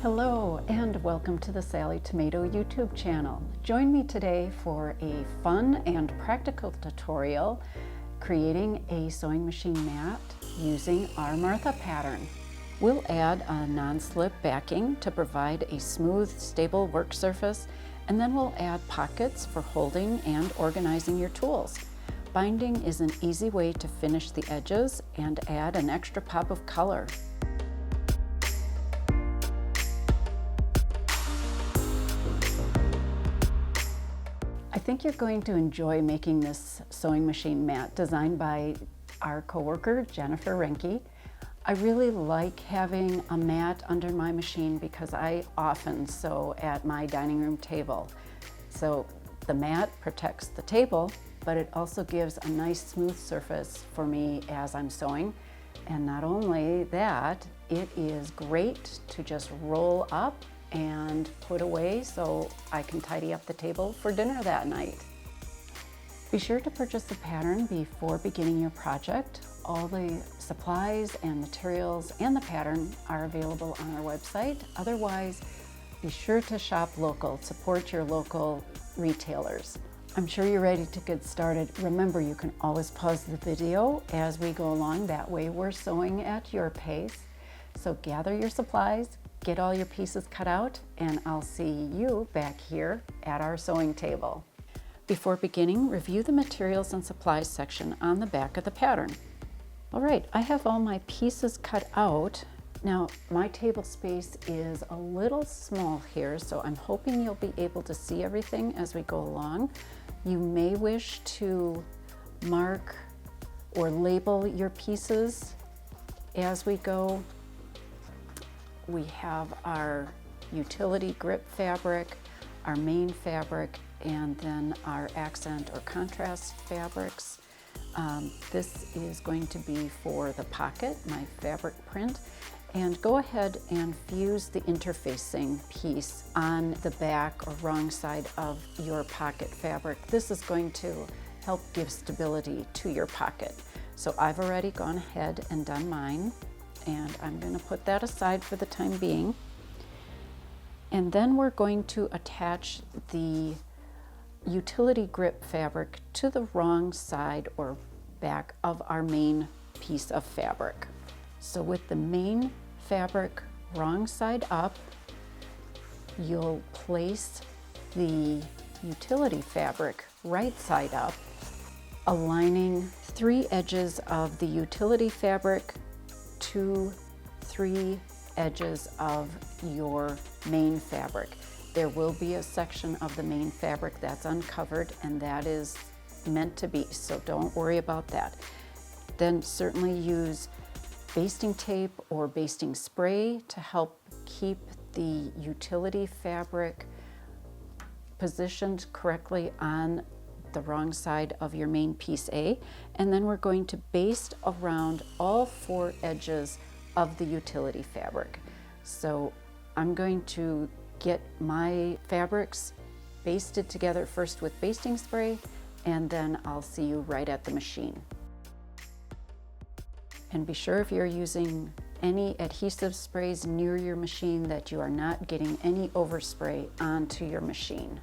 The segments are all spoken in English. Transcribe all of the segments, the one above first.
Hello and welcome to the Sallie Tomato YouTube channel. Join me today for a fun and practical tutorial creating a sewing machine mat using our Martha pattern. We'll add a non-slip backing to provide a smooth, stable work surface, and then we'll add pockets for holding and organizing your tools. Binding is an easy way to finish the edges and add an extra pop of color. I think you're going to enjoy making this sewing machine mat designed by our coworker Jennifer Renke. I really like having a mat under my machine because I often sew at my dining room table. So the mat protects the table, but it also gives a nice smooth surface for me as I'm sewing. And not only that, it is great to just roll up and put away so I can tidy up the table for dinner that night. Be sure to purchase the pattern before beginning your project. All the supplies and materials and the pattern are available on our website. Otherwise, be sure to shop local, support your local retailers. I'm sure you're ready to get started. Remember, you can always pause the video as we go along. That way we're sewing at your pace. So gather your supplies, get all your pieces cut out, and I'll see you back here at our sewing table. Before beginning, review the materials and supplies section on the back of the pattern. All right, I have all my pieces cut out. Now, my table space is a little small here, so I'm hoping you'll be able to see everything as we go along. You may wish to mark or label your pieces as we go. We have our utility grip fabric, our main fabric, and then our accent or contrast fabrics. This is going to be for the pocket, my fabric print. And go ahead and fuse the interfacing piece on the back or wrong side of your pocket fabric. This is going to help give stability to your pocket. So I've already gone ahead and done mine, and I'm going to put that aside for the time being. And then we're going to attach the utility grip fabric to the wrong side or back of our main piece of fabric. So with the main fabric wrong side up, you'll place the utility fabric right side up, aligning 3 edges of the utility fabric to 3 edges of your main fabric. There will be a section of the main fabric that's uncovered, and that is meant to be, so don't worry about that. Then certainly use basting tape or basting spray to help keep the utility fabric positioned correctly on the wrong side of your main piece A. And then we're going to baste around all 4 edges of the utility fabric. So I'm going to get my fabrics basted together first with basting spray, and then I'll see you right at the machine. And be sure if you're using any adhesive sprays near your machine that you are not getting any overspray onto your machine.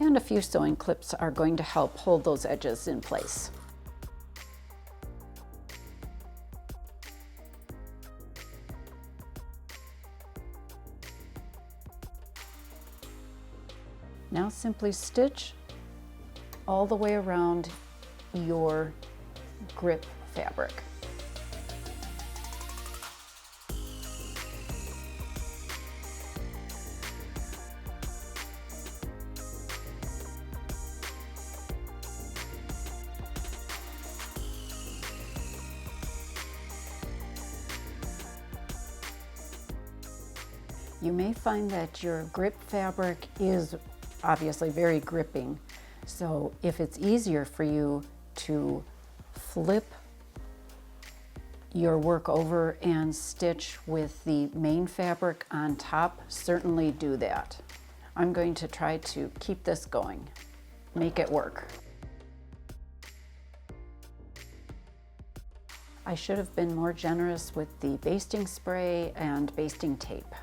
And a few sewing clips are going to help hold those edges in place. Now simply stitch all the way around your grip fabric. You may find that your grip fabric is obviously very gripping. So if it's easier for you to flip your work over and stitch with the main fabric on top, certainly do that. I'm going to try to keep this going, make it work. I should have been more generous with the basting spray and basting tape.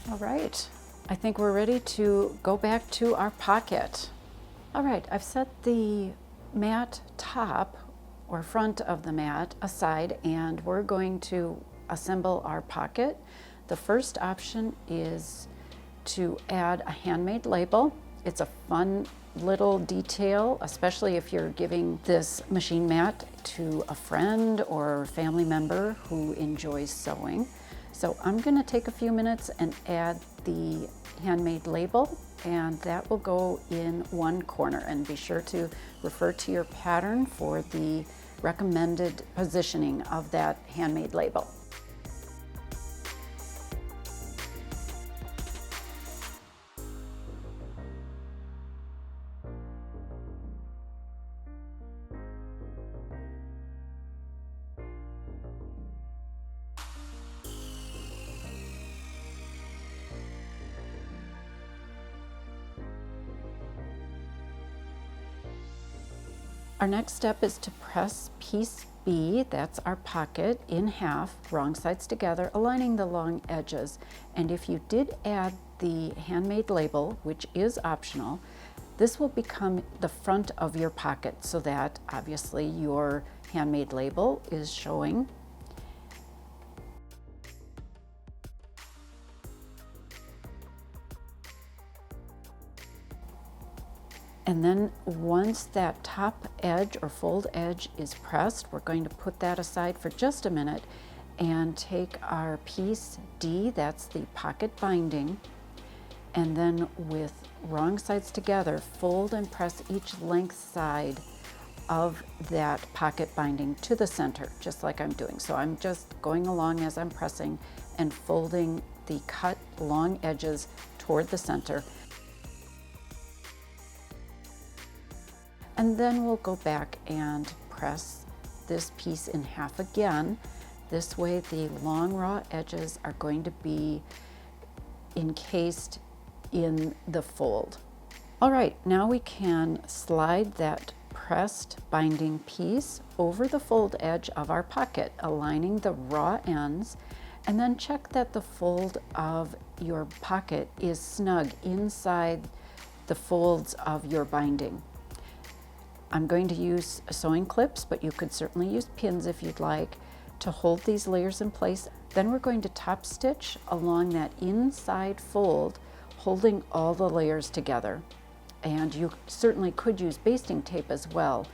All right, I think we're ready to go back to our pocket. All right, I've set the mat top or front of the mat aside, and we're going to assemble our pocket. The first option is to add a handmade label. It's a fun little detail, especially if you're giving this machine mat to a friend or family member who enjoys sewing. So I'm going to take a few minutes and add the handmade label, and that will go in one corner. And be sure to refer to your pattern for the recommended positioning of that handmade label. Our next step is to press piece B, that's our pocket, in half, wrong sides together, aligning the long edges. And if you did add the handmade label, which is optional, this will become the front of your pocket so that obviously your handmade label is showing. And then once that top edge or fold edge is pressed, we're going to put that aside for just a minute and take our piece D, that's the pocket binding, and then with wrong sides together, fold and press each length side of that pocket binding to the center, just like I'm doing. So I'm just going along as I'm pressing and folding the cut long edges toward the center. And then we'll go back and press this piece in half again. This way the long raw edges are going to be encased in the fold. All right, now we can slide that pressed binding piece over the fold edge of our pocket, aligning the raw ends, and then check that the fold of your pocket is snug inside the folds of your binding. I'm going to use sewing clips, but you could certainly use pins if you'd like to hold these layers in place. Then we're going to top stitch along that inside fold, holding all the layers together. And you certainly could use basting tape as well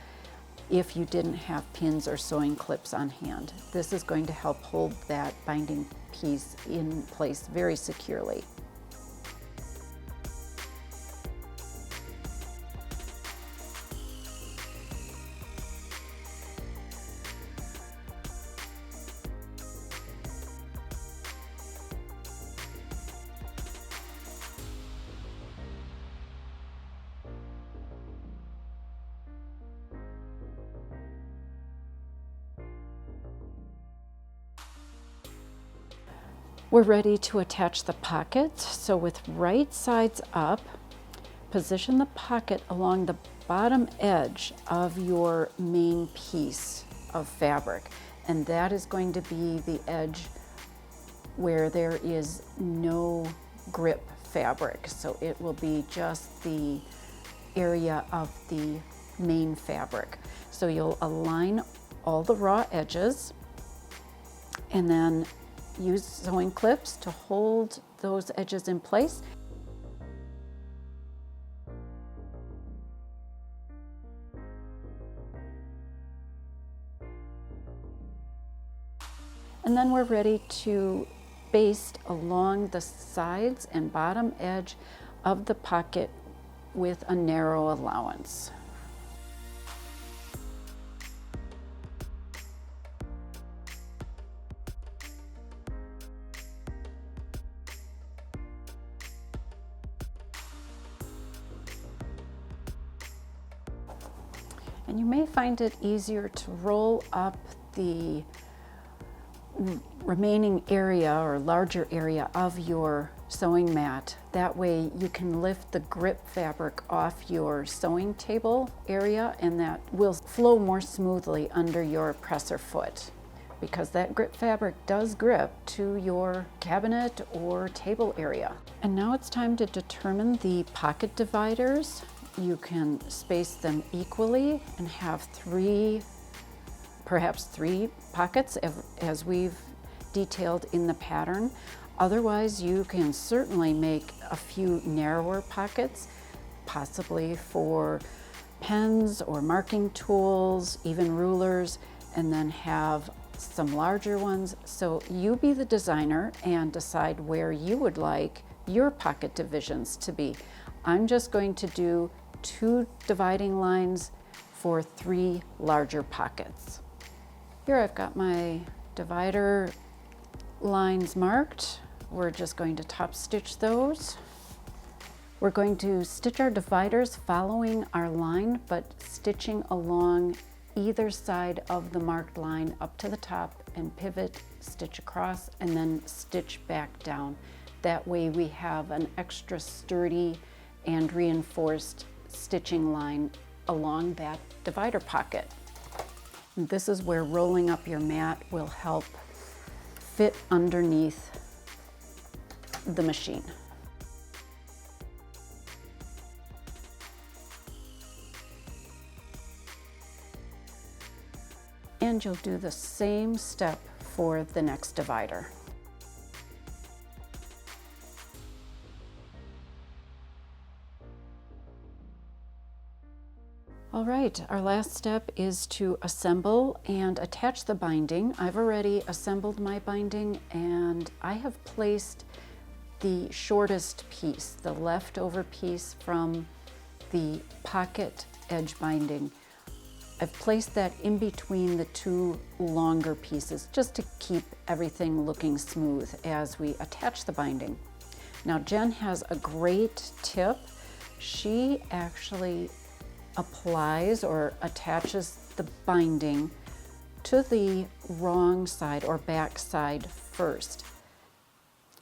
if you didn't have pins or sewing clips on hand. This is going to help hold that binding piece in place very securely. We're ready to attach the pocket. So with right sides up, position the pocket along the bottom edge of your main piece of fabric. And that is going to be the edge where there is no grip fabric. So it will be just the area of the main fabric. So you'll align all the raw edges and then use sewing clips to hold those edges in place. And then we're ready to baste along the sides and bottom edge of the pocket with a narrow allowance. And you may find it easier to roll up the remaining area or larger area of your sewing mat. That way you can lift the grip fabric off your sewing table area, and that will flow more smoothly under your presser foot, because that grip fabric does grip to your cabinet or table area. And now it's time to determine the pocket dividers. You can space them equally and have perhaps three pockets as we've detailed in the pattern. Otherwise, you can certainly make a few narrower pockets, possibly for pens or marking tools, even rulers, and then have some larger ones. So you be the designer and decide where you would like your pocket divisions to be. I'm just going to do 2 dividing lines for 3 larger pockets. Here I've got my divider lines marked. We're just going to top stitch those. We're going to stitch our dividers following our line, but stitching along either side of the marked line up to the top, and pivot, stitch across, and then stitch back down. That way we have an extra sturdy and reinforced stitching line along that divider pocket. And this is where rolling up your mat will help fit underneath the machine. And you'll do the same step for the next divider. All right, our last step is to assemble and attach the binding. I've already assembled my binding, and I have placed the shortest piece, the leftover piece from the pocket edge binding. I've placed that in between the 2 longer pieces just to keep everything looking smooth as we attach the binding. Now Jen has a great tip. She actually applies or attaches the binding to the wrong side or back side first.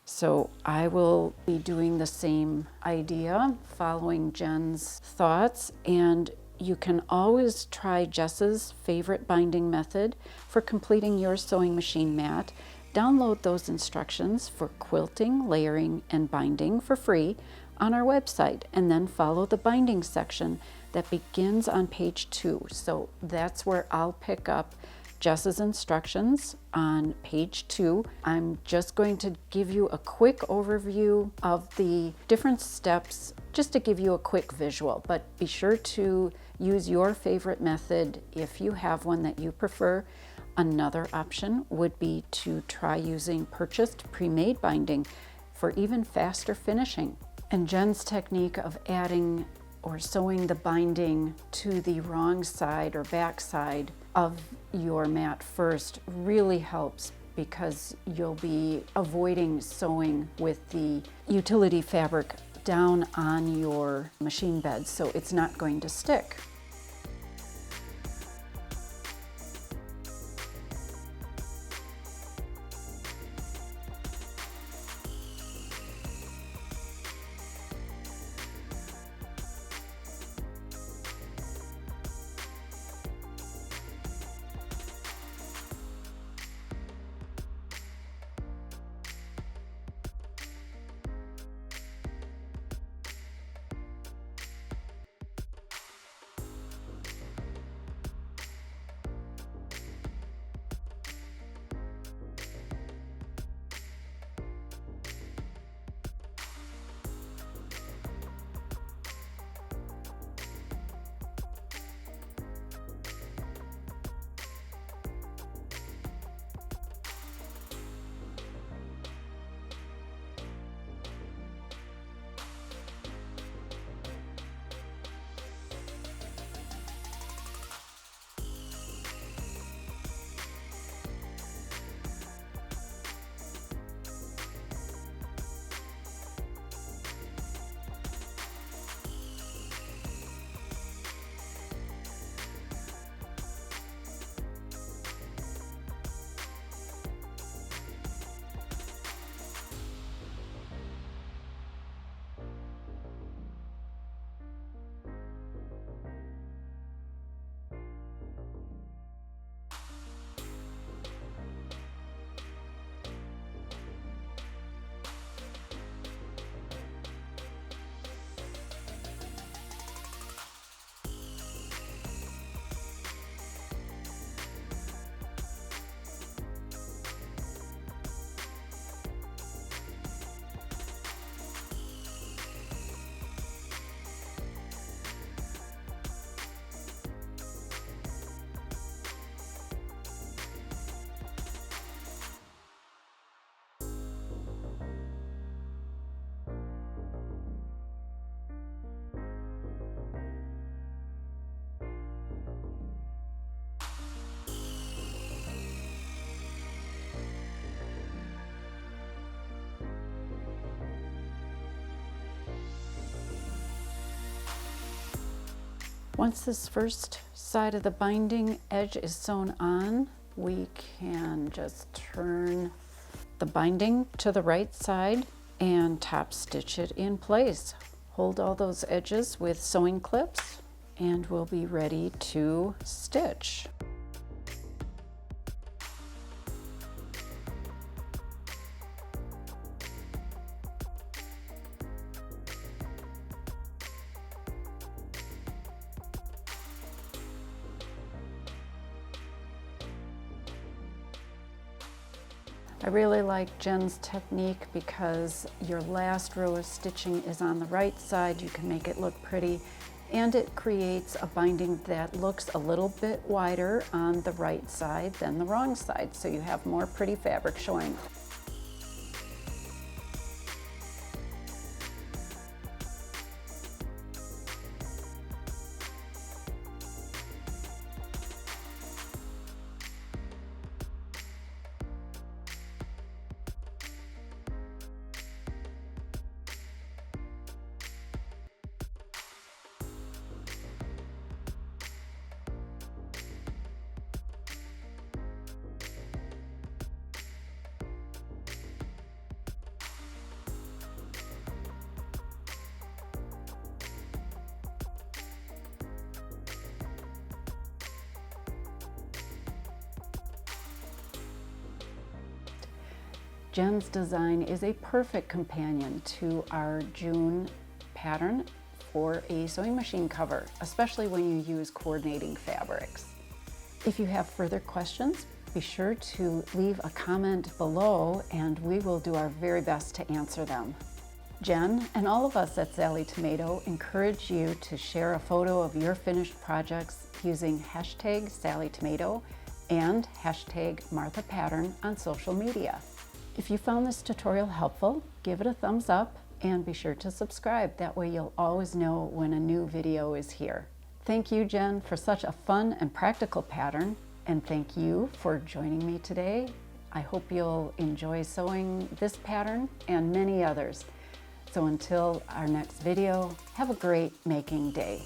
So I will be doing the same idea, following Jen's thoughts, and you can always try Jess's favorite binding method for completing your sewing machine mat. Download those instructions for quilting, layering, and binding for free on our website, and then follow the binding section that begins on page 2. So that's where I'll pick up Jess's instructions on page 2. I'm just going to give you a quick overview of the different steps, just to give you a quick visual, but be sure to use your favorite method if you have one that you prefer. Another option would be to try using purchased pre-made binding for even faster finishing. And Jen's technique of adding or sewing the binding to the wrong side or back side of your mat first really helps, because you'll be avoiding sewing with the utility fabric down on your machine bed, so it's not going to stick. Once this first side of the binding edge is sewn on, we can just turn the binding to the right side and top stitch it in place. Hold all those edges with sewing clips and we'll be ready to stitch. I really like Jen's technique because your last row of stitching is on the right side. You can make it look pretty, and it creates a binding that looks a little bit wider on the right side than the wrong side, so you have more pretty fabric showing. Jen's design is a perfect companion to our June pattern for a sewing machine cover, especially when you use coordinating fabrics. If you have further questions, be sure to leave a comment below and we will do our very best to answer them. Jen and all of us at Sallie Tomato encourage you to share a photo of your finished projects using hashtag Sallie Tomato and hashtag Martha Pattern on social media. If you found this tutorial helpful, give it a thumbs up and be sure to subscribe. That way you'll always know when a new video is here. Thank you, Jen, for such a fun and practical pattern, and thank you for joining me today. I hope you'll enjoy sewing this pattern and many others. So until our next video, have a great making day.